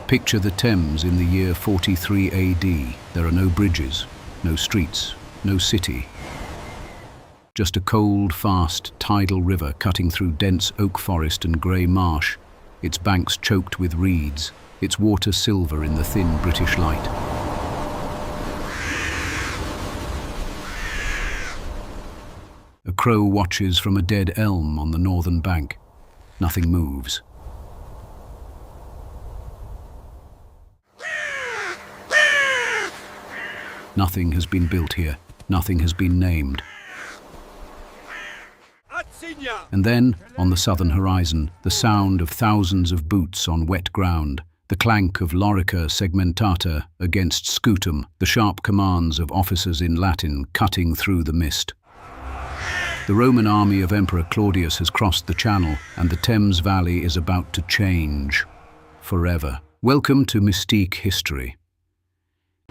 Picture the Thames in the year 43 AD. There are no bridges, no streets, no city. Just a cold, fast, tidal river cutting through dense oak forest and grey marsh, its banks choked with reeds, its water silver in the thin British light. A crow watches from a dead elm on the northern bank. Nothing moves. Nothing has been built here. Nothing has been named. And then, on the southern horizon, the sound of thousands of boots on wet ground, the clank of lorica segmentata against scutum, the sharp commands of officers in Latin cutting through the mist. The Roman army of Emperor Claudius has crossed the Channel, and the Thames Valley is about to change forever. Welcome to Mystique History.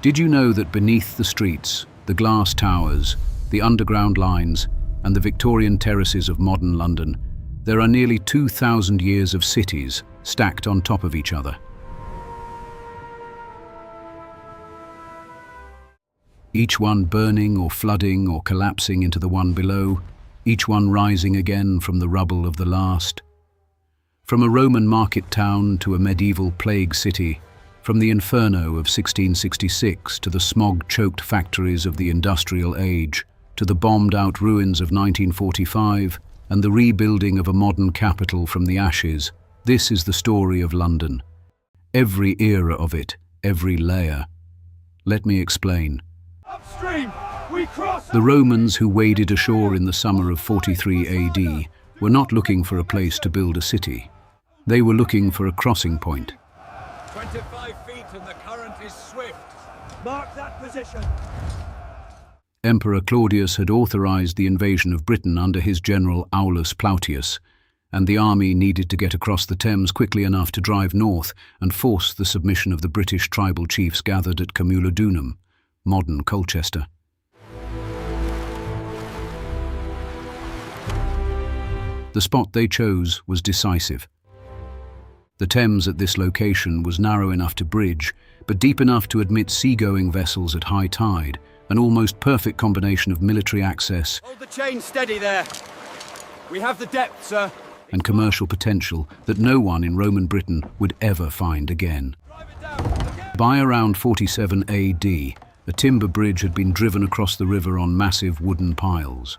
Did you know that beneath the streets, the glass towers, the underground lines, and the Victorian terraces of modern London, there are nearly 2,000 years of cities stacked on top of each other? Each one burning or flooding or collapsing into the one below, each one rising again from the rubble of the last. From a Roman market town to a medieval plague city, from the inferno of 1666 to the smog-choked factories of the industrial age, to the bombed-out ruins of 1945 and the rebuilding of a modern capital from the ashes, this is the story of London. Every era of it, every layer. Let me explain. Upstream, we cross. The Romans who waded ashore in the summer of 43 AD were not looking for a place to build a city. They were looking for a crossing point. 25 feet and the current is swift. Mark that position. Emperor Claudius had authorized the invasion of Britain under his general Aulus Plautius, and the army needed to get across the Thames quickly enough to drive north and force the submission of the British tribal chiefs gathered at Camulodunum, modern Colchester. The spot they chose was decisive. The Thames at this location was narrow enough to bridge, but deep enough to admit seagoing vessels at high tide, an almost perfect combination of military access Hold the chain steady there. We have the depth, sir. and commercial potential that no one in Roman Britain would ever find again. Drive it down. By around 47 AD, a timber bridge had been driven across the river on massive wooden piles.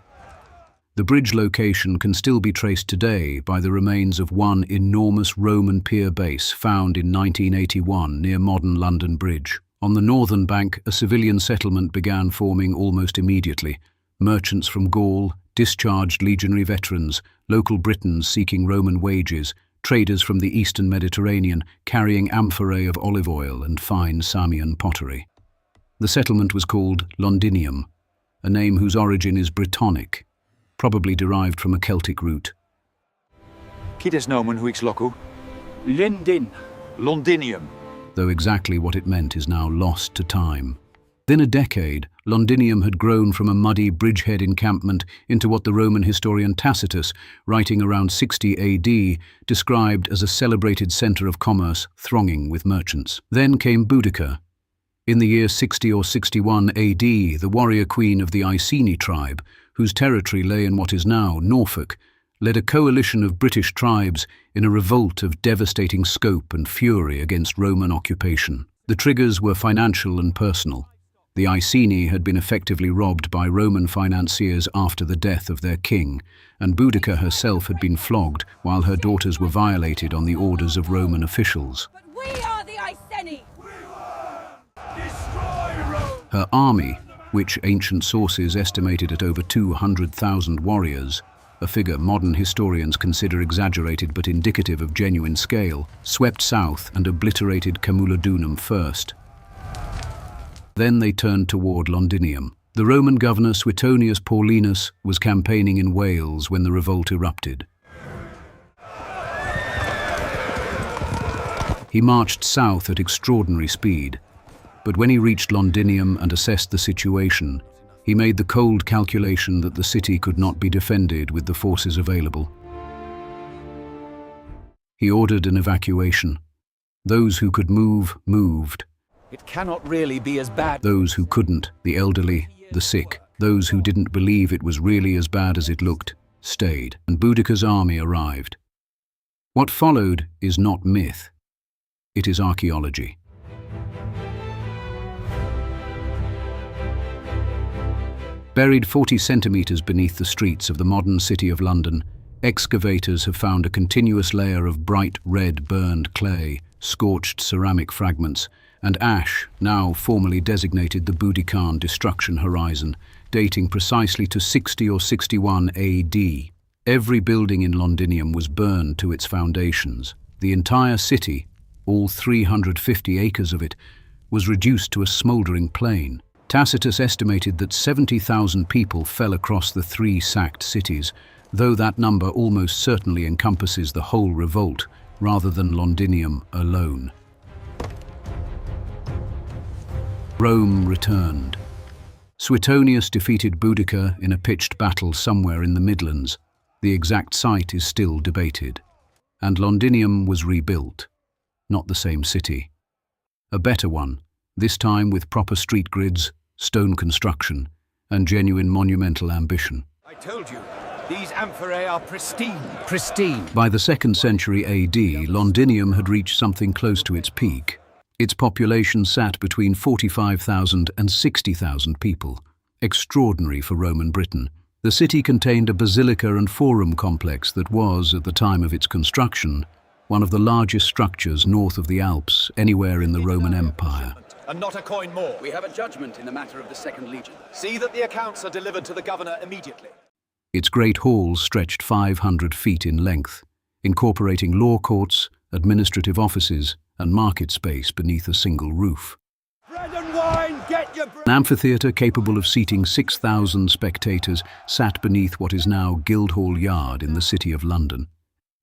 The bridge location can still be traced today by the remains of one enormous Roman pier base found in 1981 near modern London Bridge. On the northern bank, a civilian settlement began forming almost immediately. Merchants from Gaul, discharged legionary veterans, local Britons seeking Roman wages, traders from the eastern Mediterranean carrying amphorae of olive oil and fine Samian pottery. The settlement was called Londinium, a name whose origin is Brittonic, probably derived from a Celtic root. Kides nomen huix locu? Lindin. Londinium. Though exactly what it meant is now lost to time. Within a decade, Londinium had grown from a muddy bridgehead encampment into what the Roman historian Tacitus, writing around 60 AD, described as a celebrated centre of commerce thronging with merchants. Then came Boudica. In the year 60 or 61 AD, the warrior queen of the Iceni tribe, whose territory lay in what is now Norfolk, led a coalition of British tribes in a revolt of devastating scope and fury against Roman occupation. The triggers were financial and personal. The Iceni had been effectively robbed by Roman financiers after the death of their king, and Boudica herself had been flogged while her daughters were violated on the orders of Roman officials. But we are the Iceni! Destroy Rome. Her army, which ancient sources estimated at over 200,000 warriors, a figure modern historians consider exaggerated but indicative of genuine scale, swept south and obliterated Camulodunum first. Then they turned toward Londinium. The Roman governor Suetonius Paulinus was campaigning in Wales when the revolt erupted. He marched south at extraordinary speed, but when he reached Londinium and assessed the situation, he made the cold calculation that the city could not be defended with the forces available. He ordered an evacuation. Those who could move, moved. It cannot really be as bad. Those who couldn't, the elderly, the sick, those who didn't believe it was really as bad as it looked, stayed, and Boudica's army arrived. What followed is not myth. It is archaeology. Buried 40 centimeters beneath the streets of the modern city of London, excavators have found a continuous layer of bright red burned clay, scorched ceramic fragments, and ash, now formally designated the Boudican destruction horizon, dating precisely to 60 or 61 AD. Every building in Londinium was burned to its foundations. The entire city, all 350 acres of it, was reduced to a smouldering plain. Tacitus estimated that 70,000 people fell across the three sacked cities, though that number almost certainly encompasses the whole revolt, rather than Londinium alone. Rome returned. Suetonius defeated Boudica in a pitched battle somewhere in the Midlands. The exact site is still debated. And Londinium was rebuilt. Not the same city. A better one, this time with proper street grids, stone construction, and genuine monumental ambition. I told you, these amphorae are pristine. Pristine. By the 2nd century AD, Londinium had reached something close to its peak. Its population sat between 45,000 and 60,000 people. Extraordinary for Roman Britain. The city contained a basilica and forum complex that was, at the time of its construction, one of the largest structures north of the Alps anywhere in the Roman Empire. And not a coin more. We have a judgment in the matter of the Second Legion. See that the accounts are delivered to the governor immediately. Its great halls stretched 500 feet in length, incorporating law courts, administrative offices, and market space beneath a single roof. Bread and wine, get your bread. An amphitheatre capable of seating 6,000 spectators sat beneath what is now Guildhall Yard in the City of London.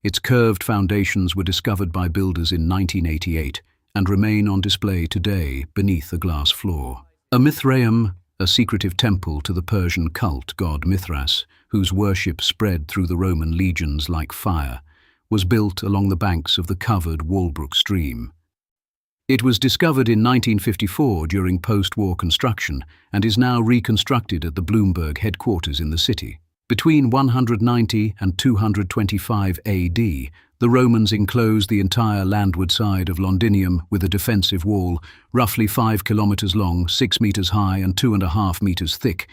Its curved foundations were discovered by builders in 1988 and remain on display today beneath a glass floor. A Mithraeum, a secretive temple to the Persian cult god Mithras, whose worship spread through the Roman legions like fire, was built along the banks of the covered Walbrook stream. It was discovered in 1954 during post-war construction and is now reconstructed at the Bloomberg headquarters in the city. Between 190 and 225 AD, the Romans enclosed the entire landward side of Londinium with a defensive wall, roughly 5 kilometers long, 6 meters high and 2.5 meters thick,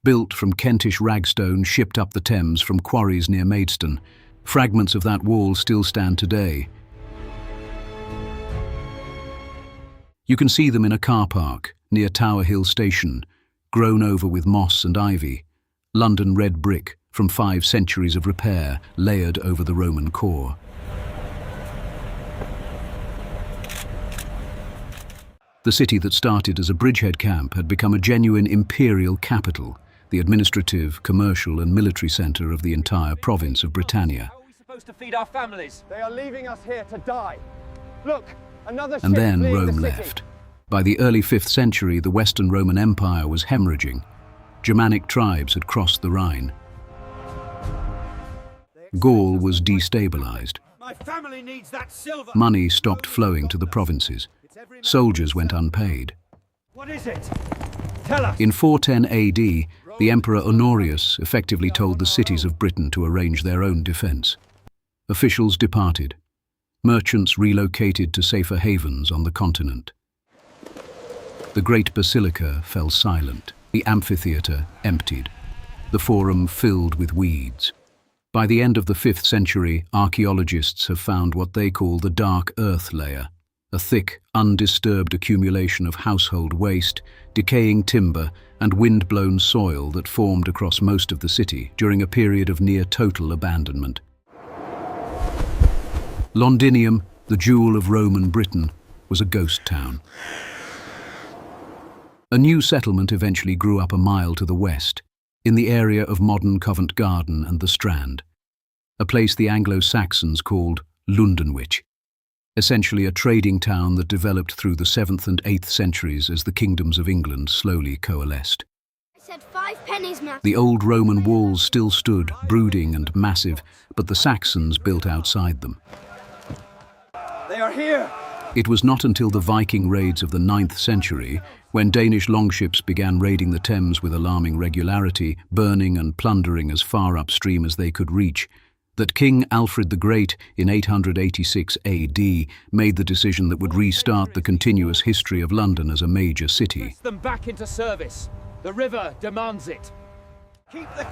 built from Kentish ragstone shipped up the Thames from quarries near Maidstone. Fragments of that wall still stand today. You can see them in a car park near Tower Hill Station, grown over with moss and ivy. London red brick from 5 centuries of repair layered over the Roman core. The city that started as a bridgehead camp had become a genuine imperial capital, the administrative, commercial and military centre of the entire province of Britannia. How are we supposed to feed our families? They are leaving us here to die. Look, another ship And then fleeing Rome the city. left. By the early 5th century, the Western Roman Empire was hemorrhaging. Germanic tribes had crossed the Rhine. Gaul was destabilized. My family needs that silver. Money stopped flowing to the provinces. Soldiers went unpaid. What is it? Tell us. In 410 AD, the Emperor Honorius effectively told the cities of Britain to arrange their own defense. Officials departed. Merchants relocated to safer havens on the continent. The great basilica fell silent. The amphitheatre emptied. The forum filled with weeds. By the end of the 5th century, archaeologists have found what they call the dark earth layer, a thick, undisturbed accumulation of household waste, decaying timber, and wind-blown soil that formed across most of the city during a period of near-total abandonment. Londinium, the jewel of Roman Britain, was a ghost town. A new settlement eventually grew up a mile to the west, in the area of modern Covent Garden and the Strand, a place the Anglo-Saxons called Lundinwich, essentially a trading town that developed through the 7th and 8th centuries as the kingdoms of England slowly coalesced. I said 5 pennies, Matt. The old Roman walls still stood, brooding and massive, but the Saxons built outside them. They are here. It was not until the Viking raids of the 9th century, when Danish longships began raiding the Thames with alarming regularity, burning and plundering as far upstream as they could reach, that King Alfred the Great in 886 AD made the decision that would restart the continuous history of London as a major city. Press them back into service. The river demands it.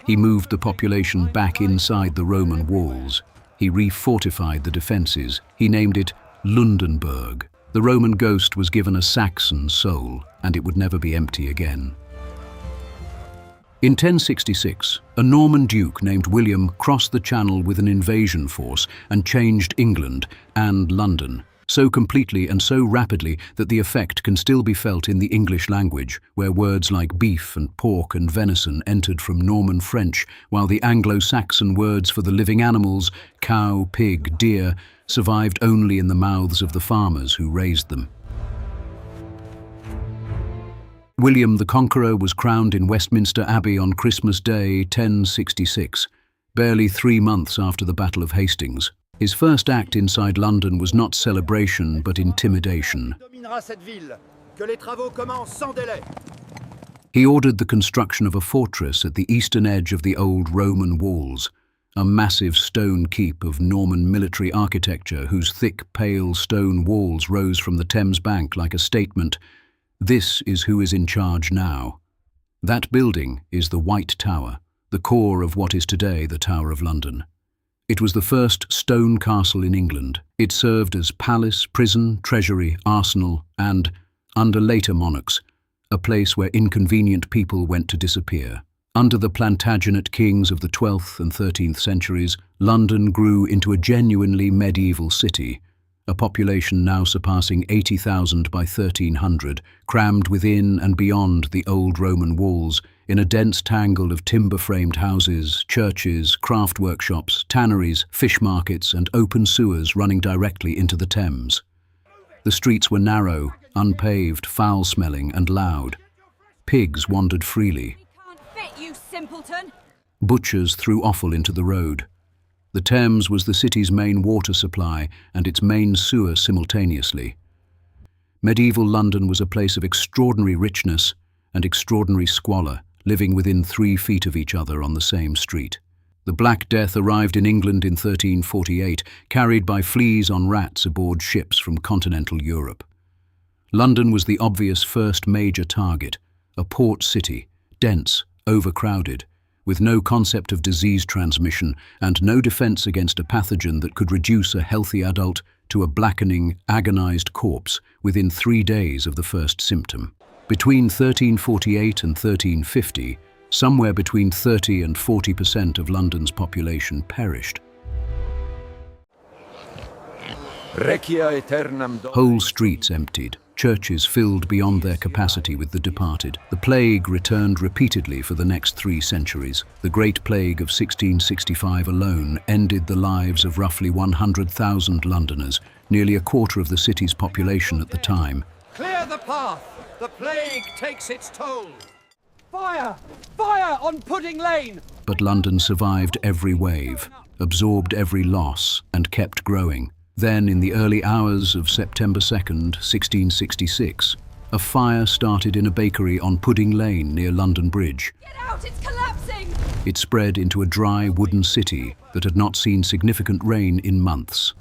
He moved the population back inside the Roman walls. He refortified the defences. He named it Lundenburg. The Roman ghost was given a Saxon soul, and it would never be empty again. In 1066, a Norman duke named William crossed the Channel with an invasion force and changed England and London, so completely and so rapidly that the effect can still be felt in the English language, where words like beef and pork and venison entered from Norman French, while the Anglo-Saxon words for the living animals, cow, pig, deer, survived only in the mouths of the farmers who raised them. William the Conqueror was crowned in Westminster Abbey on Christmas Day 1066, barely 3 months after the Battle of Hastings. His first act inside London was not celebration but intimidation. He ordered the construction of a fortress at the eastern edge of the old Roman walls, a massive stone keep of Norman military architecture whose thick, pale stone walls rose from the Thames bank like a statement, "This is who is in charge now." That building is the White Tower, the core of what is today the Tower of London. It was the first stone castle in England. It served as palace, prison, treasury, arsenal, and, under later monarchs, a place where inconvenient people went to disappear. Under the Plantagenet kings of the 12th and 13th centuries, London grew into a genuinely medieval city, a population now surpassing 80,000 by 1300, crammed within and beyond the old Roman walls, in a dense tangle of timber-framed houses, churches, craft workshops, tanneries, fish markets, and open sewers running directly into the Thames. The streets were narrow, unpaved, foul-smelling, and loud. Pigs wandered freely. Can't fit, you simpleton! Butchers threw offal into the road. The Thames was the city's main water supply and its main sewer simultaneously. Medieval London was a place of extraordinary richness and extraordinary squalor, living within 3 feet of each other on the same street. The Black Death arrived in England in 1348, carried by fleas on rats aboard ships from continental Europe. London was the obvious first major target, a port city, dense, overcrowded, with no concept of disease transmission and no defense against a pathogen that could reduce a healthy adult to a blackening, agonized corpse within 3 days of the first symptom. Between 1348 and 1350, somewhere between 30% and 40% of London's population perished. Whole streets emptied, churches filled beyond their capacity with the departed. The plague returned repeatedly for the next 3 centuries. The Great Plague of 1665 alone ended the lives of roughly 100,000 Londoners, nearly a quarter of the city's population at the time. Clear the path! The plague takes its toll! Fire! Fire on Pudding Lane! But London survived every wave, absorbed every loss, and kept growing. Then, in the early hours of September 2nd, 1666, a fire started in a bakery on Pudding Lane near London Bridge. Get out, it's collapsing! It spread into a dry wooden city that had not seen significant rain in months.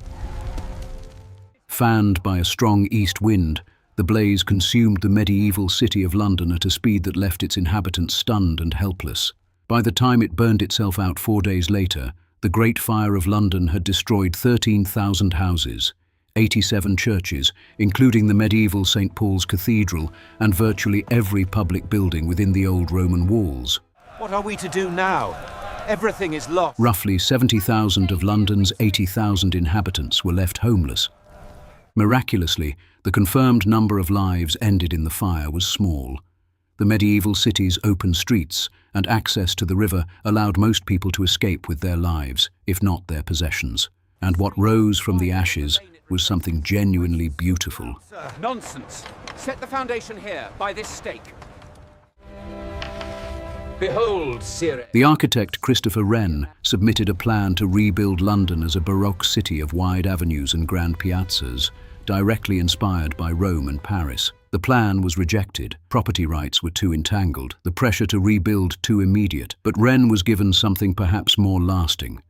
Fanned by a strong east wind, the blaze consumed the medieval city of London at a speed that left its inhabitants stunned and helpless. By the time it burned itself out 4 days later, the Great Fire of London had destroyed 13,000 houses, 87 churches, including the medieval St. Paul's Cathedral, and virtually every public building within the old Roman walls. What are we to do now? Everything is lost. Roughly 70,000 of London's 80,000 inhabitants were left homeless. Miraculously, the confirmed number of lives ended in the fire was small. The medieval city's open streets and access to the river allowed most people to escape with their lives, if not their possessions. And what rose from the ashes was something genuinely beautiful. Nonsense! Set the foundation here, by this stake. Behold, Sire. The architect Christopher Wren submitted a plan to rebuild London as a Baroque city of wide avenues and grand piazzas, directly inspired by Rome and Paris. The plan was rejected, property rights were too entangled, the pressure to rebuild too immediate, but Rennes was given something perhaps more lasting.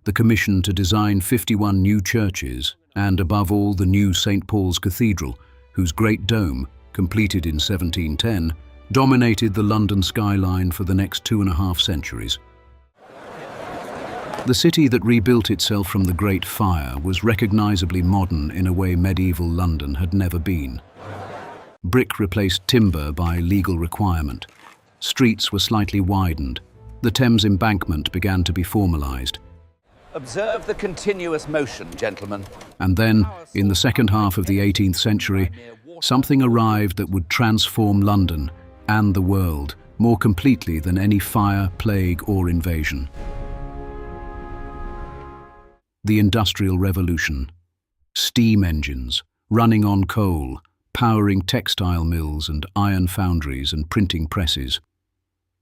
The commission to design 51 new churches, and above all the new St. Paul's Cathedral, whose great dome, completed in 1710, dominated the London skyline for the next 2.5 centuries. The city that rebuilt itself from the Great Fire was recognizably modern in a way medieval London had never been. Brick replaced timber by legal requirement. Streets were slightly widened. The Thames embankment began to be formalized. Observe the continuous motion, gentlemen. And then, in the second half of the 18th century, something arrived that would transform London and the world more completely than any fire, plague, or invasion. The Industrial Revolution. Steam engines, running on coal, powering textile mills and iron foundries and printing presses.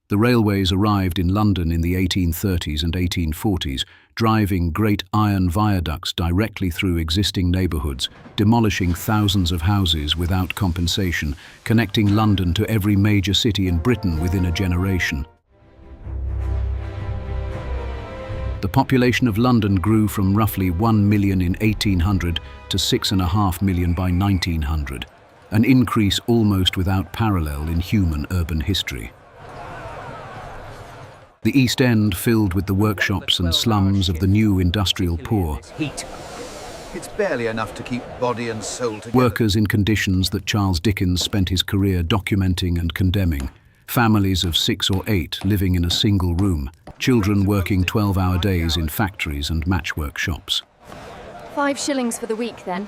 The railways arrived in London in the 1830s and 1840s, driving great iron viaducts directly through existing neighbourhoods, demolishing thousands of houses without compensation, connecting London to every major city in Britain within a generation. The population of London grew from roughly 1 million in 1800 to 6.5 million by 1900, an increase almost without parallel in human urban history. The East End filled with the workshops and slums of the new industrial poor, Heat. It's barely enough to keep body and soul together. workers in conditions that Charles Dickens spent his career documenting and condemning, families of 6 or 8 living in a single room, children working 12-hour days in factories and matchwork shops. 5 shillings for the week, then.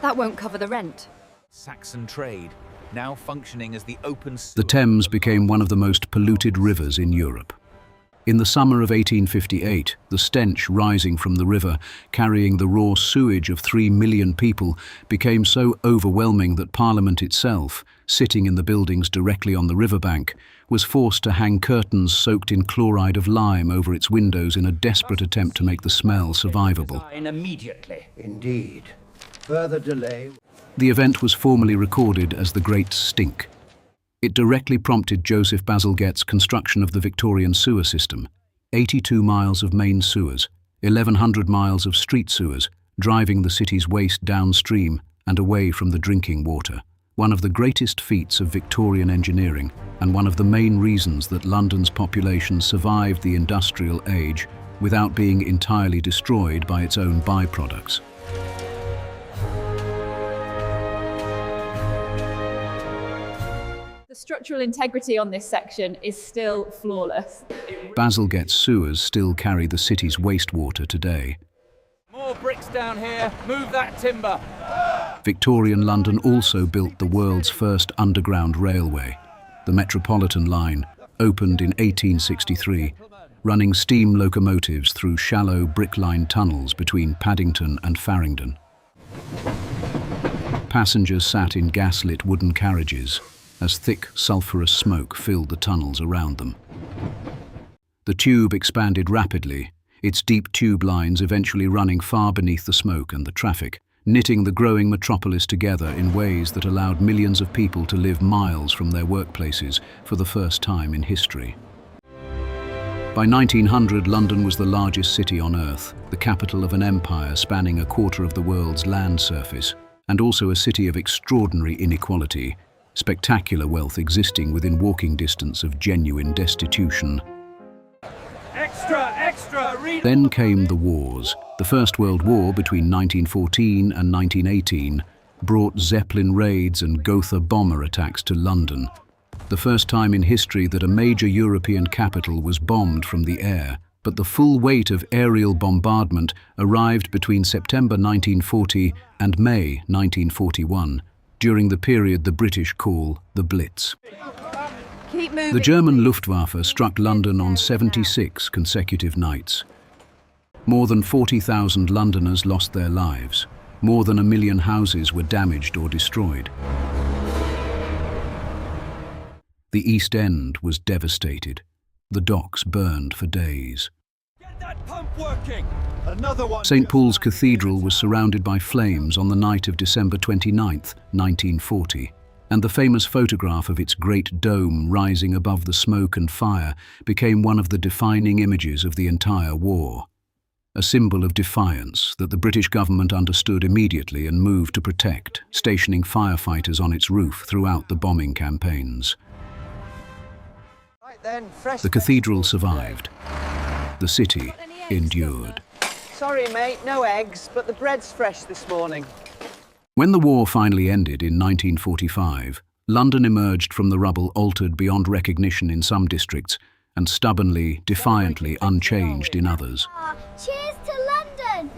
That won't cover the rent. Saxon trade, now functioning as the open The Thames became one of the most polluted rivers in Europe. In the summer of 1858, the stench rising from the river, carrying the raw sewage of 3 million people, became so overwhelming that Parliament itself, sitting in the buildings directly on the riverbank, was forced to hang curtains soaked in chloride of lime over its windows in a desperate attempt to make the smell survivable. immediately. Indeed. Further delay. The event was formally recorded as the Great Stink. It directly prompted Joseph Bazalgette's construction of the Victorian sewer system, 82 miles of main sewers, 1,100 miles of street sewers, driving the city's waste downstream and away from the drinking water. One of the greatest feats of Victorian engineering and one of the main reasons that London's population survived the industrial age without being entirely destroyed by its own byproducts. The structural integrity on this section is still flawless. Bazalgette's sewers still carry the city's wastewater today. More bricks down here, move that timber. Victorian London also built the world's first underground railway, the Metropolitan Line, opened in 1863, running steam locomotives through shallow brick-lined tunnels between Paddington and Farringdon. Passengers sat in gas-lit wooden carriages, as thick, sulphurous smoke filled the tunnels around them. The tube expanded rapidly, its deep tube lines eventually running far beneath the smoke and the traffic, knitting the growing metropolis together in ways that allowed millions of people to live miles from their workplaces for the first time in history. By 1900, London was the largest city on Earth, the capital of an empire spanning a quarter of the world's land surface, and also a city of extraordinary inequality, spectacular wealth existing within walking distance of genuine destitution. Extra, read. Then came the wars. The First World War between 1914 and 1918 brought Zeppelin raids and Gotha bomber attacks to London. The first time in history that a major European capital was bombed from the air, but the full weight of aerial bombardment arrived between September 1940 and May 1941, during the period the British call the Blitz. Keep moving. The German Luftwaffe struck London on 76 consecutive nights. More than 40,000 Londoners lost their lives. More than 1 million houses were damaged or destroyed. The East End was devastated. The docks burned for days. that pump working! Another one! St. Paul's Cathedral was surrounded by flames on the night of December 29th, 1940, and the famous photograph of its great dome rising above the smoke and fire became one of the defining images of the entire war. A symbol of defiance that the British government understood immediately and moved to protect, stationing firefighters on its roof throughout the bombing campaigns. Right then, fresh The cathedral survived. The city endured. Sorry, mate, no eggs, but the bread's fresh this morning. When the war finally ended in 1945, London emerged from the rubble altered beyond recognition in some districts and stubbornly, defiantly unchanged in others. Cheers to London!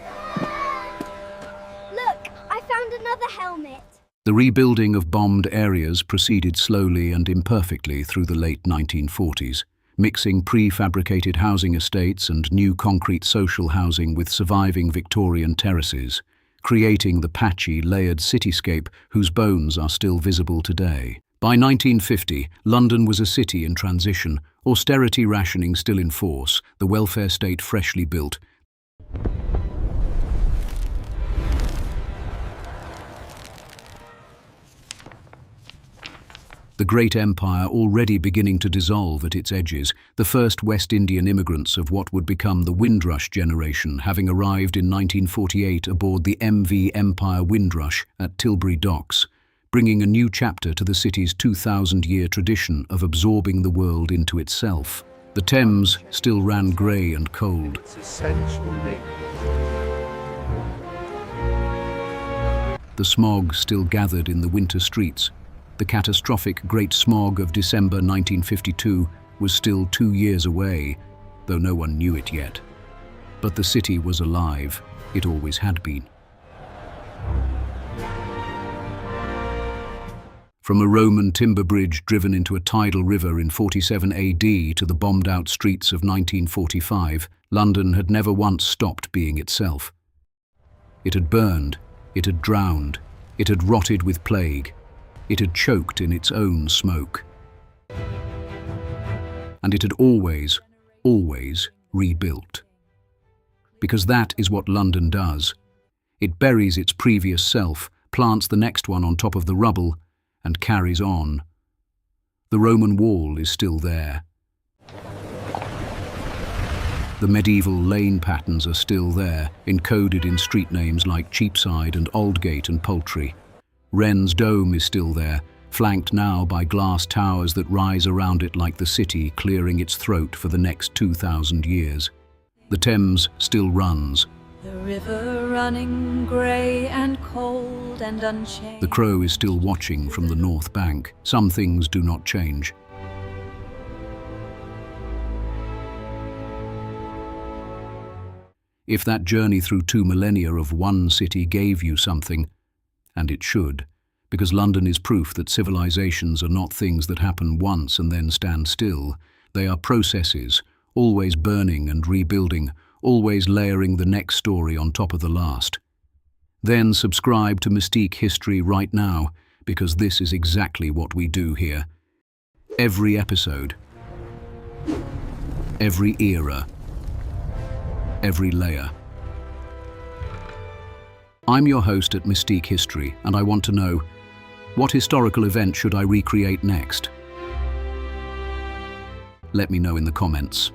Look, I found another helmet. The rebuilding of bombed areas proceeded slowly and imperfectly through the late 1940s, mixing prefabricated housing estates and new concrete social housing with surviving Victorian terraces, creating the patchy, layered cityscape whose bones are still visible today. By 1950, London was a city in transition, austerity rationing still in force, the welfare state freshly built. The great empire already beginning to dissolve at its edges, the first West Indian immigrants of what would become the Windrush generation having arrived in 1948 aboard the MV Empire Windrush at Tilbury Docks, bringing a new chapter to the city's 2,000-year tradition of absorbing the world into itself. The Thames still ran grey and cold. The smog still gathered in the winter streets. The catastrophic Great Smog of December 1952 was still 2 years away, though no one knew it yet. But the city was alive. It always had been. From a Roman timber bridge driven into a tidal river in 47 AD to the bombed-out streets of 1945, London had never once stopped being itself. It had burned, it had drowned, it had rotted with plague, it had choked in its own smoke. And it had always, always rebuilt. Because that is what London does. It buries its previous self, plants the next one on top of the rubble, and carries on. The Roman wall is still there. The medieval lane patterns are still there, encoded in street names like Cheapside and Aldgate and Poultry. Wren's Dome is still there, flanked now by glass towers that rise around it like the city clearing its throat for the next 2,000 years. The Thames still runs. The river running grey and cold and unchanged. The crow is still watching from the north bank. Some things do not change. If that journey through 2 millennia of one city gave you something, and it should, because London is proof that civilizations are not things that happen once and then stand still. They are processes, always burning and rebuilding, always layering the next story on top of the last. Then subscribe to Mystique History right now, because this is exactly what we do here. Every episode, every era, every layer. I'm your host at Mystique History, and I want to know, what historical event should I recreate next? Let me know in the comments.